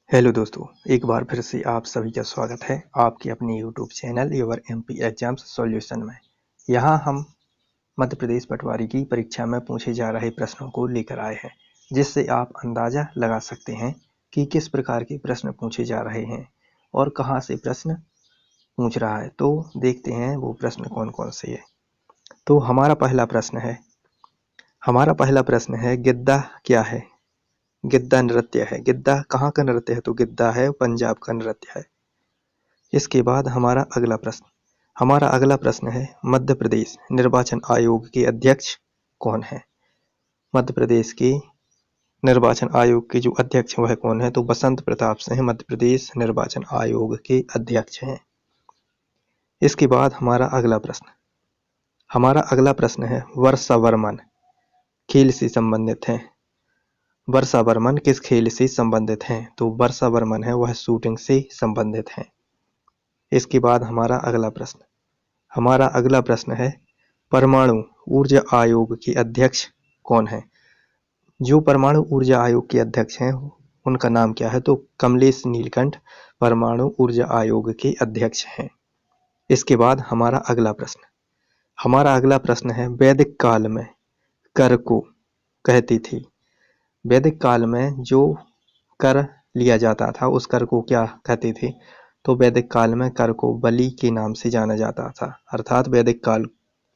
Hello दोस्तों, एक बार फिर से आप सभी का स्वागत है आपके अपने YouTube channel your MP exams solution में। यहाँ हम मध्य प्रदेश पटवारी की परीक्षा में पूछे जा रहे प्रश्नों को लेकर आए हैं, जिससे आप अंदाजा लगा सकते हैं कि किस प्रकार के प्रश्न पूछे जा रहे हैं और कहाँ से प्रश्न पूछ रहा है। तो देखते हैं वो प्रश्न कौन कौन से है। तो हमारा पहला प्रश्न है गिद्दा क्या है। गिद्दा नृत्य है। गिद्दा कहाँ का नृत्य है? तो गिद्दा है पंजाब का नृत्य है। इसके बाद हमारा अगला प्रश्न है मध्य प्रदेश निर्वाचन आयोग के अध्यक्ष कौन है। मध्य प्रदेश के निर्वाचन आयोग के जो अध्यक्ष वह कौन है? तो बसंत प्रताप सिंह मध्य प्रदेश निर्वाचन आयोग के अध्यक्ष हैं। इसके बाद हमारा अगला प्रश्न है वर्षावर्मन खेल से संबंधित है। वर्षावर्मन किस खेल से संबंधित हैं? तो वर्षावर्मन है वह शूटिंग से संबंधित हैं। इसके बाद हमारा अगला प्रश्न है परमाणु ऊर्जा आयोग के अध्यक्ष कौन है। जो परमाणु ऊर्जा आयोग के अध्यक्ष हैं उनका नाम क्या है? तो कमलेश नीलकंठ परमाणु ऊर्जा आयोग के अध्यक्ष हैं। इसके बाद हमारा अगला प्रश्न है वैदिक काल में कर को कहती थी। वैदिक काल में जो कर लिया जाता था उस कर को क्या कहते थे? तो वैदिक काल में कर को बलि के नाम से जाना जाता था, अर्थात वैदिक काल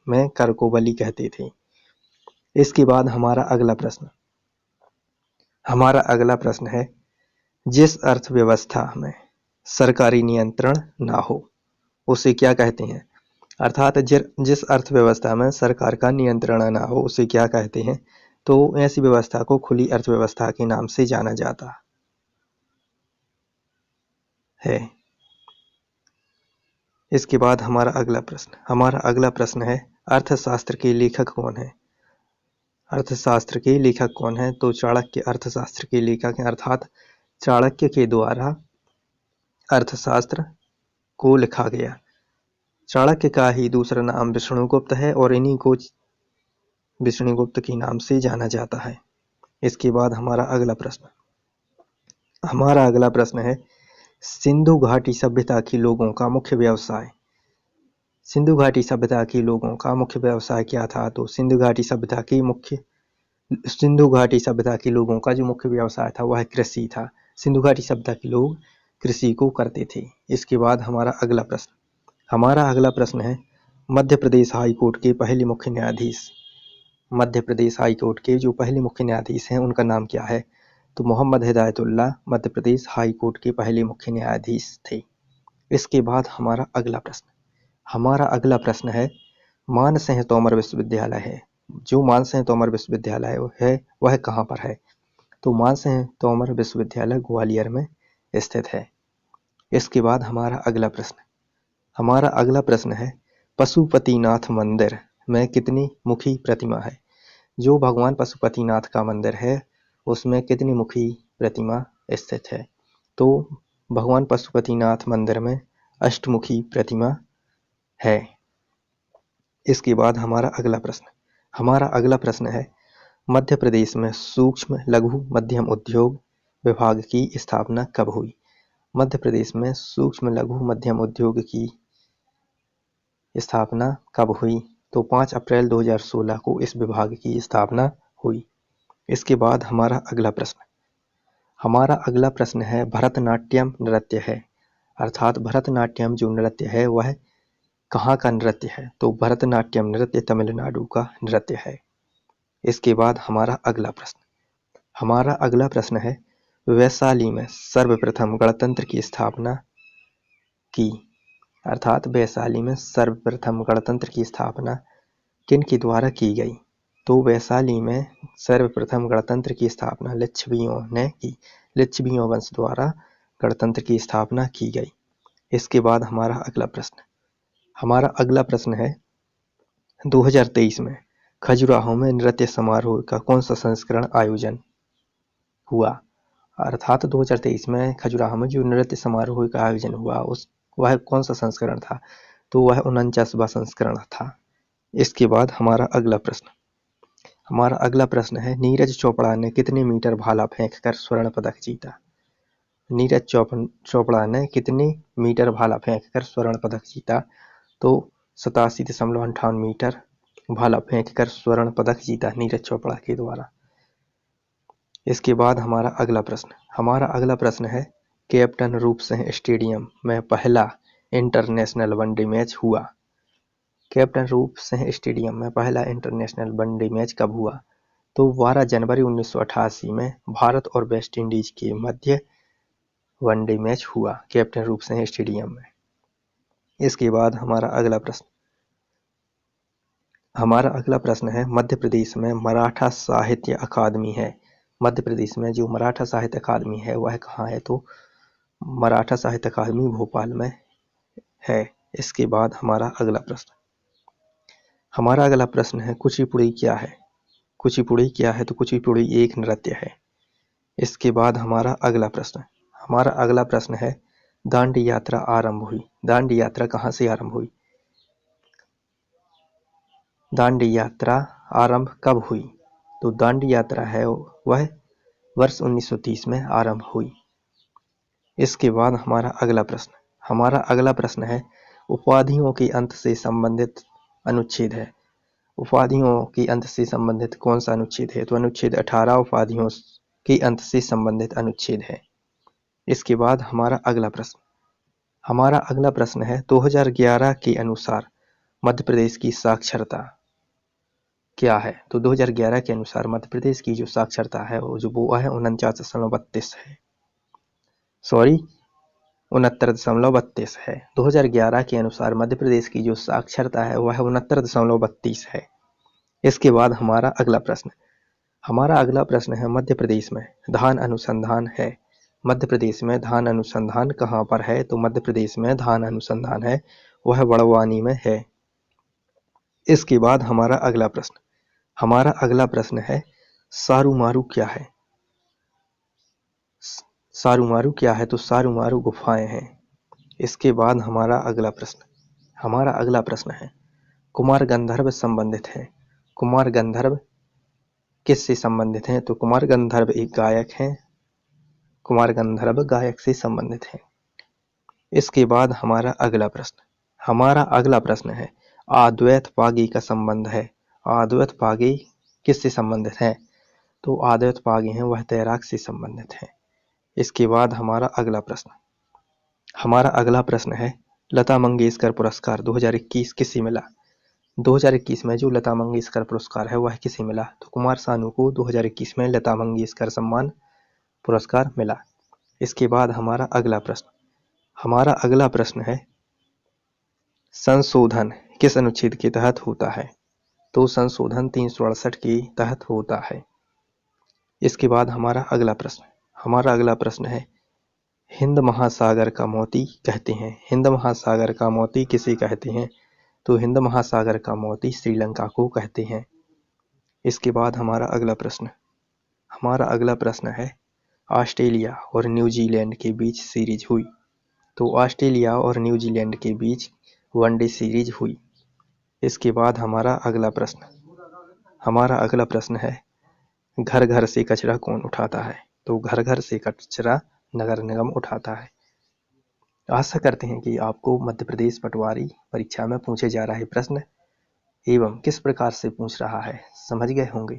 में कर को बलि कहते थे। इसके बाद हमारा अगला प्रश्न है जिस अर्थव्यवस्था में सरकारी नियंत्रण ना हो उसे क्या कहते हैं। अर्थात जिस अर्थव्यवस्था में सरकार का नियंत्रण ना हो उसे क्या कहते हैं? तो ऐसी व्यवस्था को खुली अर्थव्यवस्था के नाम से जाना जाता है। इसके बाद हमारा अगला प्रश्न है अर्थशास्त्र के लेखक कौन है। अर्थशास्त्र के लेखक कौन है? तो चाणक्य अर्थशास्त्र के लेखक हैं, अर्थात चाणक्य के द्वारा अर्थशास्त्र को लिखा गया। चाणक्य का ही दूसरा नाम विष्णुगुप्त है और इन्हीं को विष्णुगुप्त के नाम से जाना जाता है। इसके बाद हमारा अगला प्रश्न है सिंधु घाटी सभ्यता के लोगों का मुख्य व्यवसाय। सिंधु घाटी सभ्यता के लोगों का मुख्य व्यवसाय क्या था? तो सिंधु घाटी सभ्यता के लोगों का जो मुख्य व्यवसाय था वह कृषि था। सिंधु घाटी सभ्यता के लोग कृषि को करते थे। इसके बाद हमारा अगला प्रश्न है मध्य प्रदेश हाई कोर्ट के पहले मुख्य न्यायाधीश। मध्य प्रदेश हाई कोर्ट के जो पहले मुख्य न्यायाधीश हैं उनका नाम क्या है? तो मोहम्मद हिदायतुल्लाह मध्य प्रदेश हाई कोर्ट के पहले मुख्य न्यायाधीश थे। इसके बाद हमारा अगला प्रश्न है मानसिंह तोमर विश्वविद्यालय है। जो मानसिंह तोमर विश्वविद्यालय है वह कहाँ पर है? तो मानसिंह तोमर विश्वविद्यालय ग्वालियर में स्थित है। इसके बाद हमारा अगला प्रश्न है पशुपतिनाथ मंदिर में कितनी मुखी प्रतिमा है। जो भगवान पशुपतिनाथ का मंदिर है उसमें कितनी मुखी प्रतिमा स्थित है? तो भगवान पशुपतिनाथ मंदिर में अष्टमुखी प्रतिमा है। इसके बाद हमारा अगला प्रश्न है मध्य प्रदेश में सूक्ष्म लघु मध्यम उद्योग विभाग की स्थापना कब हुई। मध्य प्रदेश में सूक्ष्म लघु मध्यम उद्योग की स्थापना कब हुई? तो 5 अप्रैल 2016 को इस विभाग की स्थापना हुई। इसके बाद हमारा अगला प्रश्न है भरतनाट्यम नृत्य है, अर्थात भरतनाट्यम जो नृत्य है वह कहाँ का नृत्य है? तो भरतनाट्यम नृत्य तमिलनाडु का नृत्य है। इसके बाद हमारा अगला प्रश्न है वैशाली में सर्वप्रथम गणतंत्र की स्थापना की। अर्थात वैशाली में सर्वप्रथम गणतंत्र की स्थापना किन के द्वारा की गई? तो वैशाली में सर्वप्रथम गणतंत्र की स्थापना लिच्छवियों ने की। लिच्छवियों वंश द्वारा गणतंत्र की स्थापना की गई। इसके बाद हमारा अगला प्रश्न है 2023 में खजुराहो में नृत्य समारोह का कौन सा संस्करण आयोजन हुआ। अर्थात 2023 में खजुराहो में जो नृत्य समारोह का आयोजन हुआ वह कौन सा संस्करण था? तो वह 49वां संस्करण था। इसके बाद हमारा अगला प्रश्न है नीरज चोपड़ा ने कितने मीटर भाला फेंक कर स्वर्ण पदक जीता। नीरज चोपड़ा ने कितने मीटर भाला फेंककर स्वर्ण पदक जीता? तो 87.58 मीटर भाला फेंककर स्वर्ण पदक जीता नीरज चोपड़ा के द्वारा। इसके बाद हमारा अगला प्रश्न है, कैप्टन रूप सिंह स्टेडियम में पहला इंटरनेशनल वनडे मैच हुआ। कैप्टन रूप सिंह स्टेडियम में पहला इंटरनेशनल वनडे मैच कब हुआ? तो 12 जनवरी 1988 में भारत और वेस्ट इंडीज के मध्य वनडे मैच हुआ कैप्टन रूप सिंह स्टेडियम में। इसके बाद हमारा अगला प्रश्न है, मध्य प्रदेश में मराठा साहित्य अकादमी है। मध्य प्रदेश में जो मराठा साहित्य अकादमी है वह कहाँ है? तो मराठा साहित्य अकादमी भोपाल में है। इसके बाद हमारा अगला प्रश्न है, कुचिपुड़ी क्या है? कुचिपुड़ी क्या है? तो कुचिपुड़ी एक नृत्य है। इसके बाद हमारा अगला प्रश्न है, दांडी यात्रा आरंभ हुई। दांडी यात्रा कहाँ से आरंभ हुई? दांडी यात्रा आरंभ कब हुई? तो दांडी यात्रा है वह वर्ष 1930 में आरंभ हुई। इसके बाद हमारा अगला प्रश्न है, उपाधियों के अंत से संबंधित अनुच्छेद है। उपाधियों के अंत से संबंधित कौन सा अनुच्छेद है? तो अनुच्छेद 18 उपाधियों के अंत से संबंधित अनुच्छेद है। इसके बाद हमारा अगला प्रश्न है, 2011 के अनुसार मध्य प्रदेश की साक्षरता क्या है? तो 2011 के अनुसार मध्य प्रदेश की जो साक्षरता है वो है 49.32 है। 69.32 है। 2011 के अनुसार मध्य प्रदेश की जो साक्षरता है वह 69.32 है। इसके बाद हमारा अगला प्रश्न है, मध्य प्रदेश में धान अनुसंधान है। मध्य प्रदेश में धान अनुसंधान कहाँ पर है? तो मध्य प्रदेश में धान अनुसंधान है वह बड़वानी में है। इसके बाद हमारा अगला प्रश्न है, सारूमारू क्या है? सारूमारू क्या है? तो सारूमारू गुफाएं हैं। इसके बाद हमारा अगला प्रश्न है, कुमार गंधर्व संबंधित है। कुमार गंधर्व किससे संबंधित हैं? तो कुमार गंधर्व एक गायक हैं। कुमार गंधर्व गायक से संबंधित हैं। इसके बाद हमारा अगला प्रश्न है, अद्वैत पागी का संबंध है। अद्वैत पागी किससे संबंधित है? तो अद्वैत पागी हैं वह तैराक से संबंधित है। इसके बाद हमारा अगला प्रश्न है, लता मंगेशकर पुरस्कार 2021 किसे मिला? 2021 में जो लता मंगेशकर पुरस्कार है वह किसे मिला? तो कुमार सानू को 2021 में लता मंगेशकर सम्मान पुरस्कार मिला। इसके बाद हमारा अगला प्रश्न है, संशोधन किस अनुच्छेद के तहत होता है? तो संशोधन 368 के तहत होता है। इसके बाद हमारा अगला प्रश्न है, हिंद महासागर का मोती कहते हैं। हिंद महासागर का मोती किसे कहते हैं? तो हिंद महासागर का मोती श्रीलंका को कहते हैं। इसके बाद हमारा अगला प्रश्न है, ऑस्ट्रेलिया और न्यूजीलैंड के बीच सीरीज हुई। तो ऑस्ट्रेलिया और न्यूजीलैंड के बीच वनडे सीरीज हुई। इसके बाद हमारा अगला प्रश्न है, घर घर से कचरा कौन उठाता है? तो घर घर से कचरा नगर निगम उठाता है। आशा करते हैं कि आपको मध्य प्रदेश पटवारी परीक्षा में पूछे जा रहे प्रश्न एवं किस प्रकार से पूछ रहा है समझ गए होंगे।